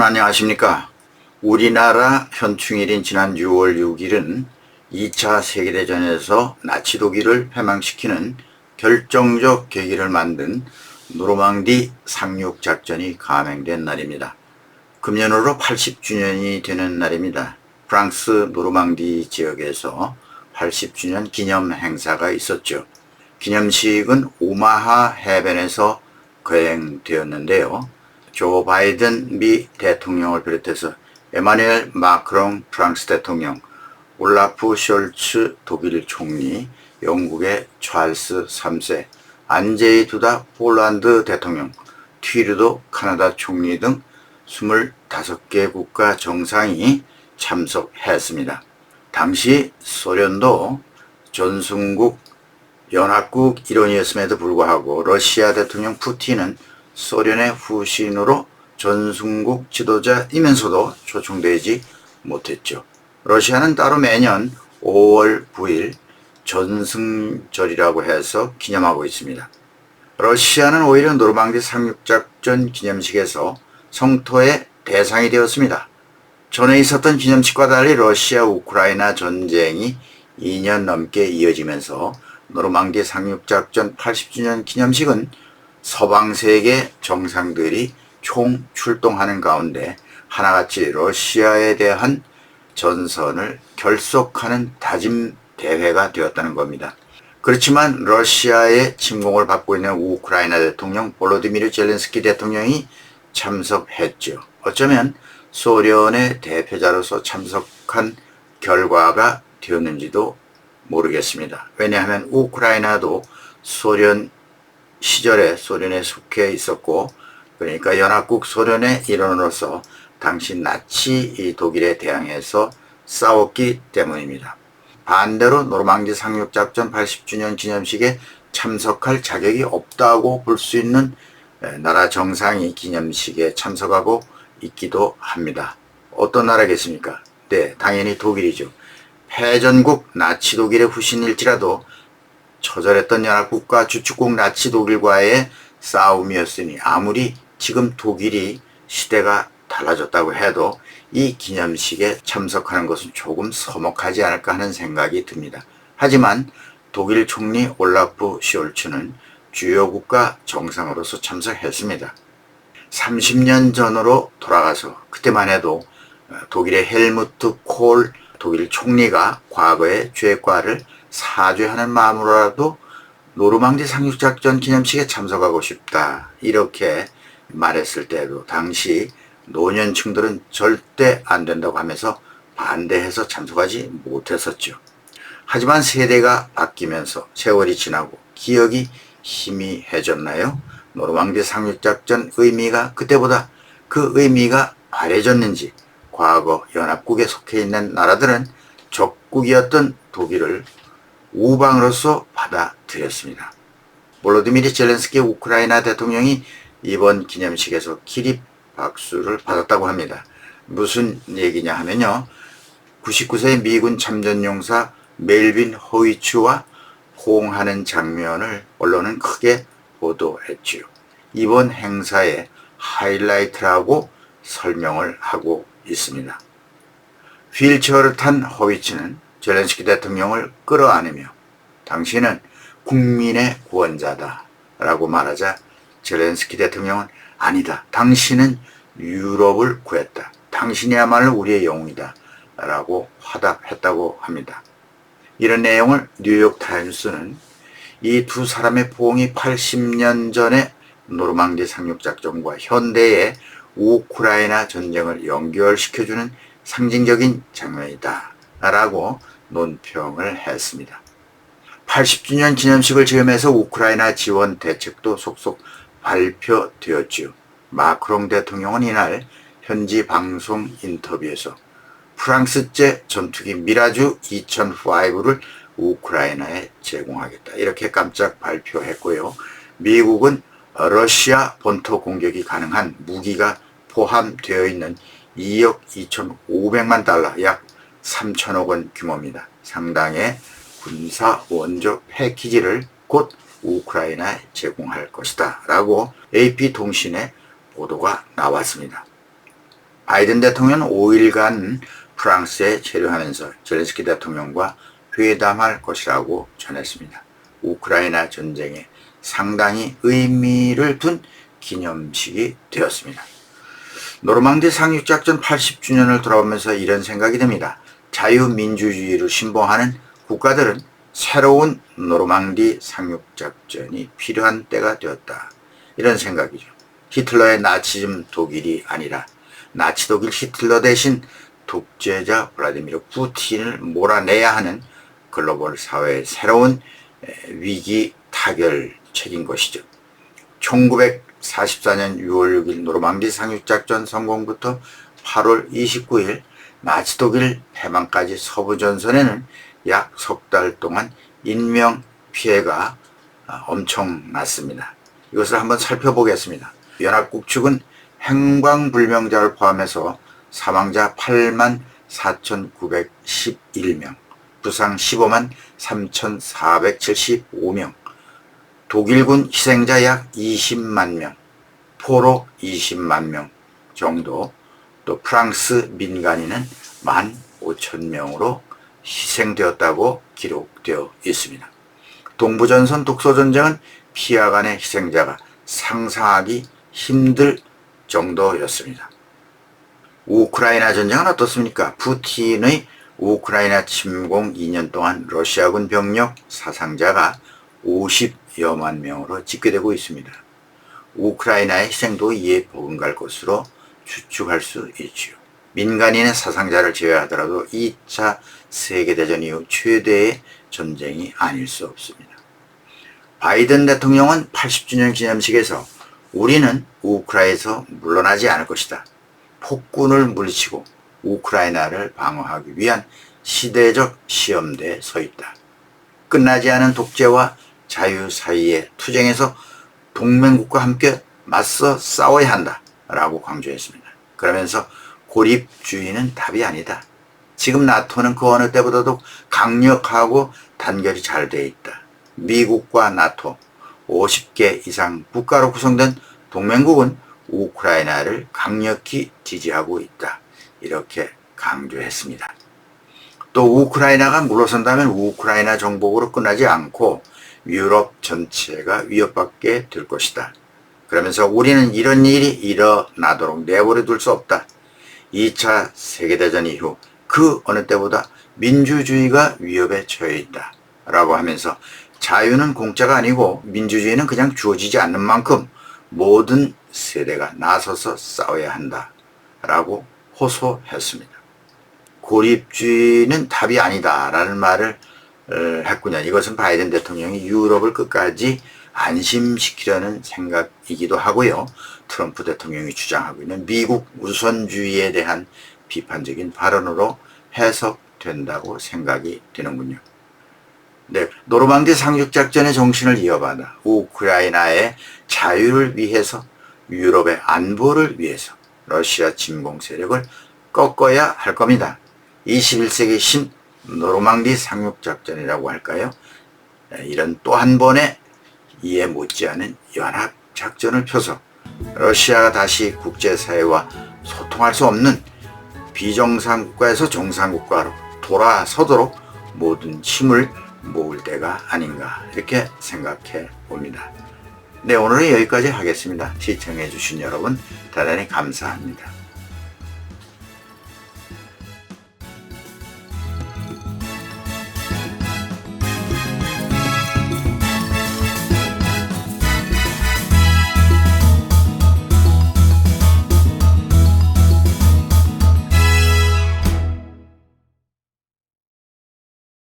여러분 안녕하십니까? 우리나라 현충일인 지난 6월 6일은 2차 세계대전에서 나치 독일을 패망시키는 결정적 계기를 만든 노르망디 상륙작전이 감행된 날입니다. 금년으로 80주년이 되는 날입니다. 프랑스 노르망디 지역에서 80주년 기념 행사가 있었죠. 기념식은 오마하 해변에서 거행되었는데요. 조 바이든 미 대통령을 비롯해서 에마누엘 마크롱 프랑스 대통령, 올라프 숄츠 독일 총리, 영국의 찰스 3세, 안제이 두다 폴란드 대통령, 튀르도 카나다 총리 등 25개 국가 정상이 참석했습니다. 당시 소련도 전승국 연합국 일원이었음에도 불구하고 러시아 대통령 푸틴은 소련의 후신으로 전승국 지도자이면서도 초청되지 못했죠. 러시아는 따로 매년 5월 9일 전승절이라고 해서 기념하고 있습니다. 러시아는 오히려 노르망디 상륙작전 기념식에서 성토의 대상이 되었습니다. 전에 있었던 기념식과 달리 러시아 우크라이나 전쟁이 2년 넘게 이어지면서 노르망디 상륙작전 80주년 기념식은 서방 세계 정상들이 총 출동하는 가운데 하나같이 러시아에 대한 전선을 결속하는 다짐 대회가 되었다는 겁니다. 그렇지만 러시아의 침공을 받고 있는 우크라이나 대통령 볼로디미르 젤렌스키 대통령이 참석했죠. 어쩌면 소련의 대표자로서 참석한 결과가 되었는지도 모르겠습니다. 왜냐하면 우크라이나도 소련 시절에 소련에 속해 있었고, 그러니까 연합국 소련의 일원으로서 당시 나치 독일에 대항해서 싸웠기 때문입니다. 반대로 노르망디 상륙작전 80주년 기념식에 참석할 자격이 없다고 볼 수 있는 나라 정상이 기념식에 참석하고 있기도 합니다. 어떤 나라겠습니까? 네, 당연히 독일이죠. 패전국 나치 독일의 후신일지라도 처절했던 연합국과 주축국 나치 독일과의 싸움이었으니 아무리 지금 독일이 시대가 달라졌다고 해도 이 기념식에 참석하는 것은 조금 서먹하지 않을까 하는 생각이 듭니다. 하지만 독일 총리 올라프 숄츠는 주요 국가 정상으로서 참석했습니다. 30년 전으로 돌아가서 그때만 해도 독일의 헬무트 콜 독일 총리가 과거의 죄과를 사죄하는 마음으로라도 노르망디 상륙작전 기념식에 참석하고 싶다 이렇게 말했을 때도 당시 노년층들은 절대 안 된다고 하면서 반대해서 참석하지 못했었죠. 하지만 세대가 바뀌면서 세월이 지나고 기억이 희미해졌나요? 노르망디 상륙작전 의미가 그때보다 그 의미가 바래졌는지 과거 연합국에 속해 있는 나라들은 적국이었던 독일을 우방으로서 받아들였습니다. 볼로디미르 젤렌스키 우크라이나 대통령이 이번 기념식에서 기립 박수를 받았다고 합니다. 무슨 얘기냐 하면요. 99세 미군 참전용사 멜빈 호위츠와 호응하는 장면을 언론은 크게 보도했지요. 이번 행사의 하이라이트라고 설명을 하고 있습니다. 휠체어를 탄 호위츠는 젤렌스키 대통령을 끌어안으며 당신은 국민의 구원자다 라고 말하자 젤렌스키 대통령은 아니다. 당신은 유럽을 구했다. 당신이야말로 우리의 영웅이다 라고 화답했다고 합니다. 이런 내용을 뉴욕타임스는 이 두 사람의 포옹이 80년 전의 노르망디 상륙작전과 현대의 우크라이나 전쟁을 연결시켜주는 상징적인 장면이다 라고 논평을 했습니다. 80주년 기념식을 지으면서 우크라이나 지원 대책도 속속 발표되었지요. 마크롱 대통령은 이날 현지 방송 인터뷰에서 프랑스제 전투기 미라주 2005를 우크라이나에 제공하겠다 이렇게 깜짝 발표했고요. 미국은 러시아 본토 공격이 가능한 무기가 포함되어 있는 2억 2,500만 달러 약 3천억 원 규모입니다. 상당의 군사 원조 패키지를 곧 우크라이나에 제공할 것이다 라고 AP통신의 보도가 나왔습니다. 바이든 대통령은 5일간 프랑스에 체류하면서 젤렌스키 대통령과 회담할 것이라고 전했습니다. 우크라이나 전쟁에 상당히 의미를 둔 기념식이 되었습니다. 노르망디 상륙작전 80주년을 돌아보면서 이런 생각이 듭니다. 자유민주주의를 신봉하는 국가들은 새로운 노르망디 상륙작전이 필요한 때가 되었다. 이런 생각이죠. 히틀러의 나치즘 독일이 아니라 나치 독일 히틀러 대신 독재자 블라디미르 푸틴을 몰아내야 하는 글로벌 사회의 새로운 위기 타결책인 것이죠. 1944년 6월 6일 노르망디 상륙작전 성공부터 8월 29일 나치 독일 패망까지 서부 전선에는 약 석 달 동안 인명 피해가 엄청났습니다. 이것을 한번 살펴보겠습니다. 연합국 측은 행방불명자를 포함해서 사망자 8만 4,911명, 부상 15만 3,475명, 독일군 희생자 약 20만 명, 포로 20만 명 정도, 또 프랑스 민간인은 15,000명으로 희생되었다고 기록되어 있습니다. 동부전선 독소전쟁은 피하 간의 희생자가 상상하기 힘들 정도였습니다. 우크라이나 전쟁은 어떻습니까? 푸틴의 우크라이나 침공 2년 동안 러시아군 병력 사상자가 50여만 명으로 집계되고 있습니다. 우크라이나의 희생도 이에 버금갈 것으로 추측할 수 있지요. 민간인의 사상자를 제외하더라도 2차 세계대전 이후 최대의 전쟁이 아닐 수 없습니다. 바이든 대통령은 80주년 기념식에서 우리는 우크라이나에서 물러나지 않을 것이다. 폭군을 물리치고 우크라이나를 방어하기 위한 시대적 시험대에 서 있다. 끝나지 않은 독재와 자유 사이의 투쟁에서 동맹국과 함께 맞서 싸워야 한다 라고 강조했습니다. 그러면서 고립주의는 답이 아니다. 지금 나토는 그 어느 때보다도 강력하고 단결이 잘 되어 있다. 미국과 나토 50개 이상 국가로 구성된 동맹국은 우크라이나를 강력히 지지하고 있다. 이렇게 강조했습니다. 또 우크라이나가 물러선다면 우크라이나 정복으로 끝나지 않고 유럽 전체가 위협받게 될 것이다. 그러면서 우리는 이런 일이 일어나도록 내버려 둘 수 없다. 2차 세계대전 이후 그 어느 때보다 민주주의가 위협에 처해 있다. 라고 하면서 자유는 공짜가 아니고 민주주의는 그냥 주어지지 않는 만큼 모든 세대가 나서서 싸워야 한다. 라고 호소했습니다. 고립주의는 답이 아니다. 라는 말을 했군요. 이것은 바이든 대통령이 유럽을 끝까지 안심시키려는 생각이기도 하고요. 트럼프 대통령이 주장하고 있는 미국 우선주의에 대한 비판적인 발언으로 해석된다고 생각이 되는군요. 네, 노르망디 상륙작전의 정신을 이어받아 우크라이나의 자유를 위해서, 유럽의 안보를 위해서 러시아 침공 세력을 꺾어야 할 겁니다. 21세기 신 노르망디 상륙작전이라고 할까요? 이런 또 한 번의 이해 못지않은 연합작전을 펴서 러시아가 다시 국제사회와 소통할 수 없는 비정상국가에서 정상국가로 돌아서도록 모든 힘을 모을 때가 아닌가 이렇게 생각해 봅니다. 네, 오늘은 여기까지 하겠습니다. 시청해 주신 여러분 대단히 감사합니다.